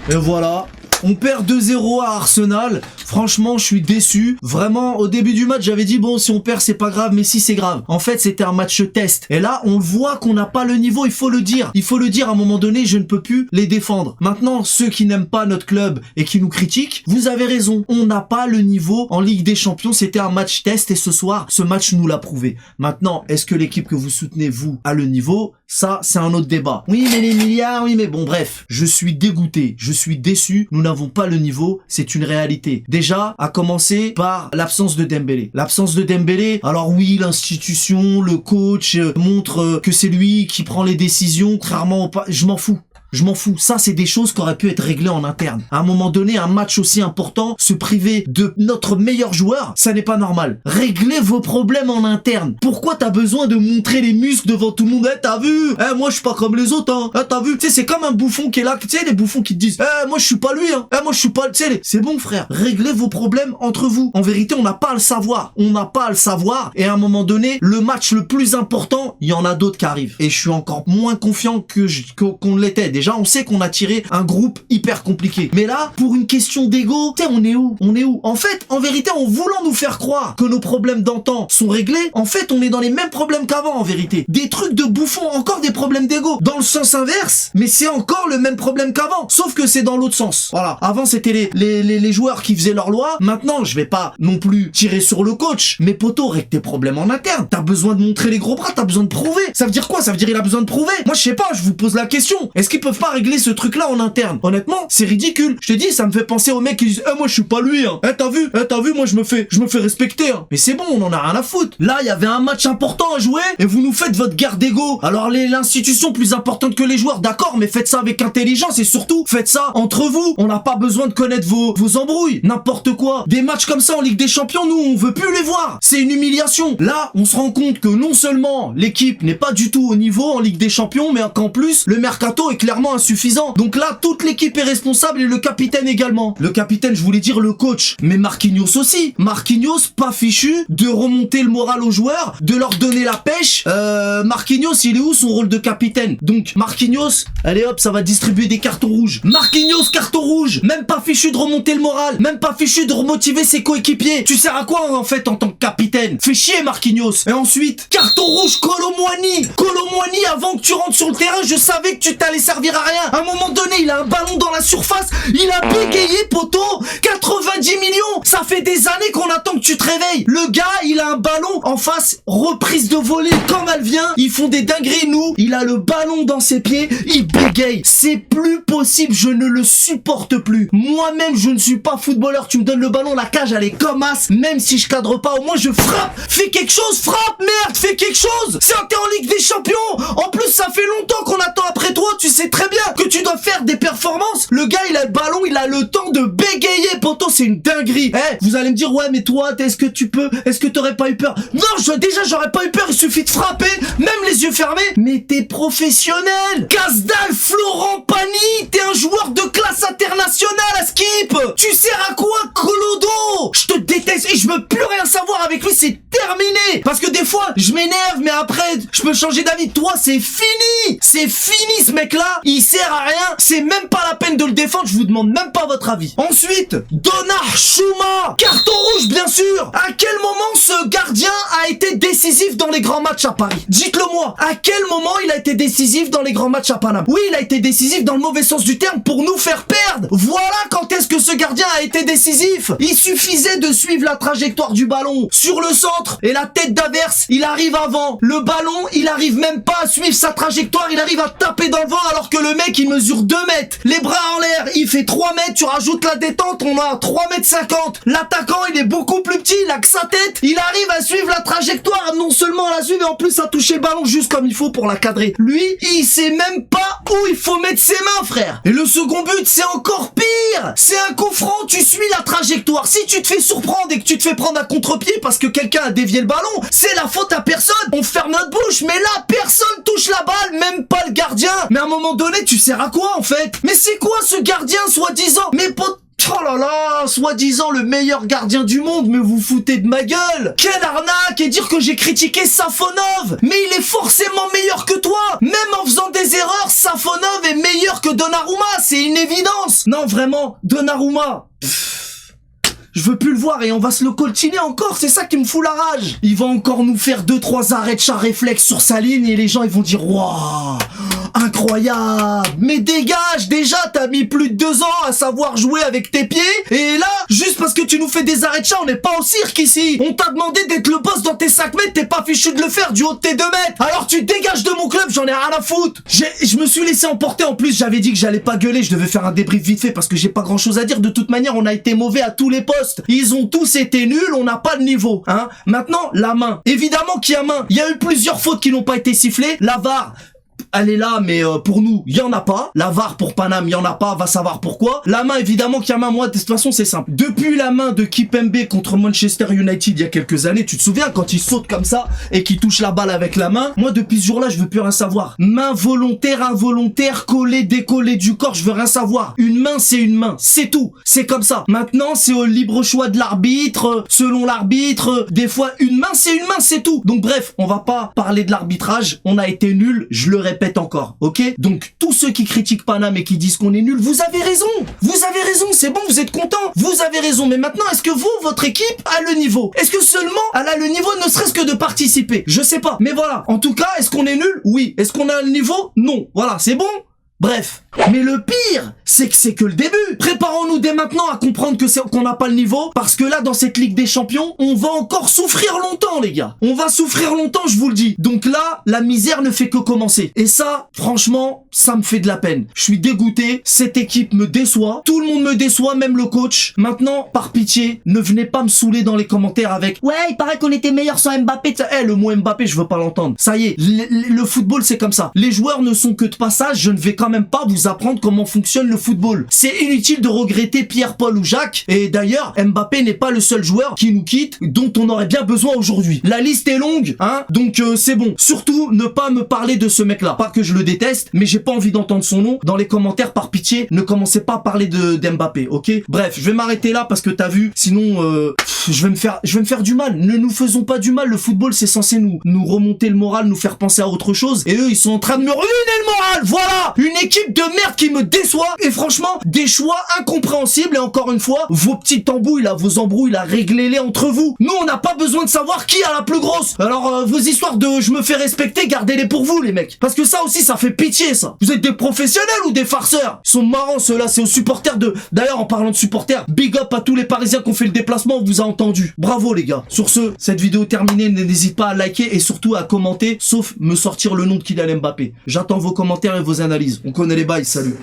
Et voilà. On perd 2-0 à Arsenal. Franchement, je suis déçu. Vraiment, au début du match, j'avais dit, bon, si on perd, c'est pas grave, mais si, c'est grave. En fait, c'était un match test. Et là, on voit qu'on n'a pas le niveau, il faut le dire. Il faut le dire, à un moment donné, je ne peux plus les défendre. Maintenant, ceux qui n'aiment pas notre club et qui nous critiquent, vous avez raison. On n'a pas le niveau en Ligue des Champions. C'était un match test et ce soir, ce match nous l'a prouvé. Maintenant, est-ce que l'équipe que vous soutenez, vous, a le niveau? Ça, c'est un autre débat. Oui, mais les milliards, oui, mais bon, bref. Je suis dégoûté, je suis déçu. Nous n'avons pas le niveau, c'est une réalité. Déjà, à commencer par l'absence de Dembélé. L'absence de Dembélé, alors oui, l'institution, le coach montre que c'est lui qui prend les décisions, contrairement au... Je m'en fous. Je m'en fous. Ça, c'est des choses qui auraient pu être réglées en interne. À un moment donné, un match aussi important, se priver de notre meilleur joueur, ça n'est pas normal. Réglez vos problèmes en interne. Pourquoi t'as besoin de montrer les muscles devant tout le monde? Eh, t'as vu? Eh, moi, je suis pas comme les autres, hein. Eh, t'as vu? Tu sais, c'est comme un bouffon qui est là. Tu sais, les bouffons qui te disent, eh, moi, je suis pas lui, hein. Eh, moi, je suis pas, tu sais, c'est bon, frère. Réglez vos problèmes entre vous. En vérité, on n'a pas à le savoir. On n'a pas à le savoir. Et à un moment donné, le match le plus important, il y en a d'autres qui arrivent. Et je suis encore moins confiant qu'on l'était. Déjà, on sait qu'on a tiré un groupe hyper compliqué. Mais là, pour une question d'ego, tu sais, on est où? On est où? En fait, en vérité, en voulant nous faire croire que nos problèmes d'antan sont réglés, en fait, on est dans les mêmes problèmes qu'avant, en vérité. Des trucs de bouffons, encore des problèmes d'ego. Dans le sens inverse, mais c'est encore le même problème qu'avant. Sauf que c'est dans l'autre sens. Voilà. Avant, c'était les joueurs qui faisaient leur loi. Maintenant, je vais pas non plus tirer sur le coach. Mais poto, règle tes problèmes en interne. T'as besoin de montrer les gros bras, t'as besoin de prouver. Ça veut dire quoi? Ça veut dire il a besoin de prouver. Moi, je sais pas, je vous pose la question. Est-ce qu'ils peuvent pas régler ce truc-là en interne? Honnêtement, c'est ridicule. Je te dis, ça me fait penser aux mecs qui disent, moi, je suis pas lui, hein. T'as vu, moi, je me fais respecter, hein. Mais c'est bon, on en a rien à foutre. Là, il y avait un match important à jouer et vous nous faites votre guerre d'ego. Alors, l'institution plus importante que les joueurs, d'accord, mais faites ça avec intelligence et surtout, faites ça entre vous. On n'a pas besoin de connaître vos embrouilles. N'importe quoi. Des matchs comme ça en Ligue des Champions, nous, on veut plus les voir. C'est une humiliation. Là, on se rend compte que non seulement l'équipe n'est pas du tout au niveau en Ligue des Champions, mais qu'en plus, le mercato est clairement insuffisant. Donc là, toute l'équipe est responsable et le capitaine également. Le capitaine, je voulais dire le coach, mais Marquinhos aussi. Marquinhos, pas fichu de remonter le moral aux joueurs, de leur donner la pêche. Marquinhos, il est où son rôle de capitaine? Donc, Marquinhos, allez hop, ça va distribuer des cartons rouges. Marquinhos, carton rouge. Même pas fichu de remonter le moral. Même pas fichu de remotiver ses coéquipiers. Tu sers à quoi en fait en tant que capitaine? Fais chier Marquinhos. Et ensuite, carton rouge, Kolo Muani. Kolo Muani, avant que tu rentres sur le terrain, je savais que tu t'allais servir à rien. À un moment donné, il a un ballon dans la surface, il a bégayé, poteau. 90 millions, ça fait des années qu'on attend que tu te réveilles. Le gars, il a un ballon en face, reprise de volée comme elle vient. Ils font des dingueries, nous. Il a le ballon dans ses pieds, il bégaye. C'est plus possible, je ne le supporte plus. Moi-même, je ne suis pas footballeur. Tu me donnes le ballon, la cage, elle est comme as. Même si je cadre pas, au moins je frappe. Fais quelque chose, frappe, merde, fais quelque chose. C'est t'es en Ligue des Champions. En plus, ça fait longtemps qu'on attend après toi. Tu sais très bien que tu dois faire des performances. Le gars, il a le ballon, il a le temps de bégayer, poto, c'est une dinguerie. Vous allez me dire, ouais, mais toi, est-ce que t'aurais pas eu peur? Non, déjà, j'aurais pas eu peur, il suffit de frapper, même les yeux fermés. Mais t'es professionnel. Casdal, Florent Pagny, t'es un joueur de classe internationale à Skip. Tu sers à quoi, Clodo? Je te déteste et je veux plus rien savoir avec lui, c'est terminé. Parce que des fois, je m'énerve, mais après, je peux changer d'avis. Toi, c'est fini. C'est fini, ce mec-là. Il sert à rien. C'est même pas la peine de le défendre. Je vous demande même pas votre avis. Ensuite, Donnarumma. Carton rouge, bien sûr. À quel moment ce gardien a été décisif dans les grands matchs à Paris? Dites-le moi. À quel moment il a été décisif dans les grands matchs à Paname? Oui, il a été décisif dans le mauvais sens du terme pour nous faire perdre. Voilà quand est-ce que ce gardien a été décisif. Il suffisait de suivre la trajectoire du ballon sur le centre et la tête d'Averse, il arrive avant. Le ballon, il arrive même pas à suivre sa trajectoire, il arrive à taper dans le vent alors que le mec il mesure 2 mètres. Les bras en l'air, il fait 3 mètres, tu rajoutes la détente, on a 3 mètres 50. L'attaquant, il est beaucoup plus petit, il a que sa tête. Il arrive à suivre la trajectoire, non seulement à la suivre, mais en plus à toucher le ballon juste comme il faut pour la cadrer. Lui, il sait même pas où il faut mettre ses mains, frère. Et le second but, c'est encore pire. C'est un coup franc, tu suis la trajectoire. Si tu te fais surprendre et que tu te fais prendre à contre-pied parce que quelqu'un a dévié le ballon, c'est la faute à personne. On ferme notre bouche, mais là, personne touche la balle, même pas le gardien. Mais à un moment donné, tu sers à quoi, en fait? Mais c'est quoi ce gardien, soi-disant? Mais Oh là là, soi-disant le meilleur gardien du monde, mais vous foutez de ma gueule. Quelle arnaque, et dire que j'ai critiqué Safonov. Mais il est forcément meilleur que toi. Même en faisant des erreurs, Safonov est meilleur que Donnarumma, c'est une évidence. Non, vraiment, Donnarumma... Je veux plus le voir et on va se le coltiner encore, c'est ça qui me fout la rage. Il va encore nous faire 2-3 arrêts de chat réflexe sur sa ligne et les gens ils vont dire waouh, incroyable. Mais dégage, déjà t'as mis plus de 2 ans à savoir jouer avec tes pieds et là, juste parce que tu nous fais des arrêts de chat, on n'est pas au cirque ici. On t'a demandé d'être le boss dans tes 5 mètres, t'es pas fichu de le faire du haut de tes 2 mètres. Alors tu dégages de mon club, j'en ai rien à foutre. Je me suis laissé emporter, en plus j'avais dit que j'allais pas gueuler, je devais faire un débrief vite fait parce que j'ai pas grand chose à dire. De toute manière, on a été mauvais à tous les postes. Ils ont tous été nuls, on n'a pas de niveau, hein. Maintenant, la main. Évidemment qu'il y a main. Il y a eu plusieurs fautes qui n'ont pas été sifflées. La VAR, elle est là, mais pour nous, il y en a pas. La VAR pour Paname, il y en a pas, va savoir pourquoi. La main, évidemment qu'il y a main. Moi, de toute façon, c'est simple. Depuis la main de Kipembe contre Manchester United il y a quelques années, tu te souviens quand il saute comme ça et qu'il touche la balle avec la main? Moi, depuis ce jour-là, je veux plus rien savoir. Main volontaire, involontaire, collée, décollée du corps, je veux rien savoir. Une main, c'est une main, c'est tout. C'est comme ça. Maintenant, c'est au libre choix de l'arbitre, selon l'arbitre. Des fois, une main, c'est tout. Donc bref, on va pas parler de l'arbitrage. On a été nuls, je le répète encore, ok? Donc tous ceux qui critiquent Paname et qui disent qu'on est nul, vous avez raison, c'est bon, vous êtes contents, vous avez raison, mais maintenant est-ce que vous, votre équipe, a le niveau? Est-ce que seulement elle a le niveau, ne serait-ce que de participer? Je sais pas, mais voilà, en tout cas, est-ce qu'on est nul? Oui. Est-ce qu'on a le niveau? Non. Voilà, c'est bon? Bref. Mais le pire, c'est que le début. Préparons-nous dès maintenant à comprendre qu'on n'a pas le niveau, parce que là, dans cette Ligue des Champions, on va encore souffrir longtemps, les gars. On va souffrir longtemps, je vous le dis. Donc là, la misère ne fait que commencer. Et ça, franchement, ça me fait de la peine. Je suis dégoûté. Cette équipe me déçoit. Tout le monde me déçoit, même le coach. Maintenant, par pitié, ne venez pas me saouler dans les commentaires avec « Ouais, il paraît qu'on était meilleur sans Mbappé. » Le mot Mbappé, je veux pas l'entendre. Ça y est, le football, c'est comme ça. Les joueurs ne sont que de passage. Je ne vais quand même pas vous apprendre comment fonctionne le football. C'est inutile de regretter Pierre, Paul ou Jacques. Et d'ailleurs, Mbappé n'est pas le seul joueur qui nous quitte, dont on aurait bien besoin aujourd'hui. La liste est longue, hein. Donc c'est bon. Surtout, ne pas me parler de ce mec-là. Pas que je le déteste, mais j'ai pas envie d'entendre son nom dans les commentaires. Par pitié, ne commencez pas à parler d'Mbappé, ok? Bref, je vais m'arrêter là parce que t'as vu. Sinon, je vais me faire du mal. Ne nous faisons pas du mal. Le football, c'est censé nous remonter le moral, nous faire penser à autre chose. Et eux, ils sont en train de me ruiner le moral. Voilà, une équipe de merde qui me déçoit. Et franchement, des choix incompréhensibles. Et encore une fois, vos petites embrouilles là, vos embrouilles là, réglez-les entre vous. Nous, on n'a pas besoin de savoir qui a la plus grosse. Alors, vos histoires de je me fais respecter, gardez-les pour vous, les mecs. Parce que ça aussi, ça fait pitié, ça. Vous êtes des professionnels ou des farceurs? Ils sont marrants, ceux-là. C'est aux supporters de... D'ailleurs, en parlant de supporters, big up à tous les Parisiens qui ont fait le déplacement. On vous a entendu. Bravo, les gars. Sur ce, cette vidéo terminée. N'hésite pas à liker et surtout à commenter, sauf me sortir le nom de Kylian Mbappé. J'attends vos commentaires et vos analyses. On connaît les bails. Salut.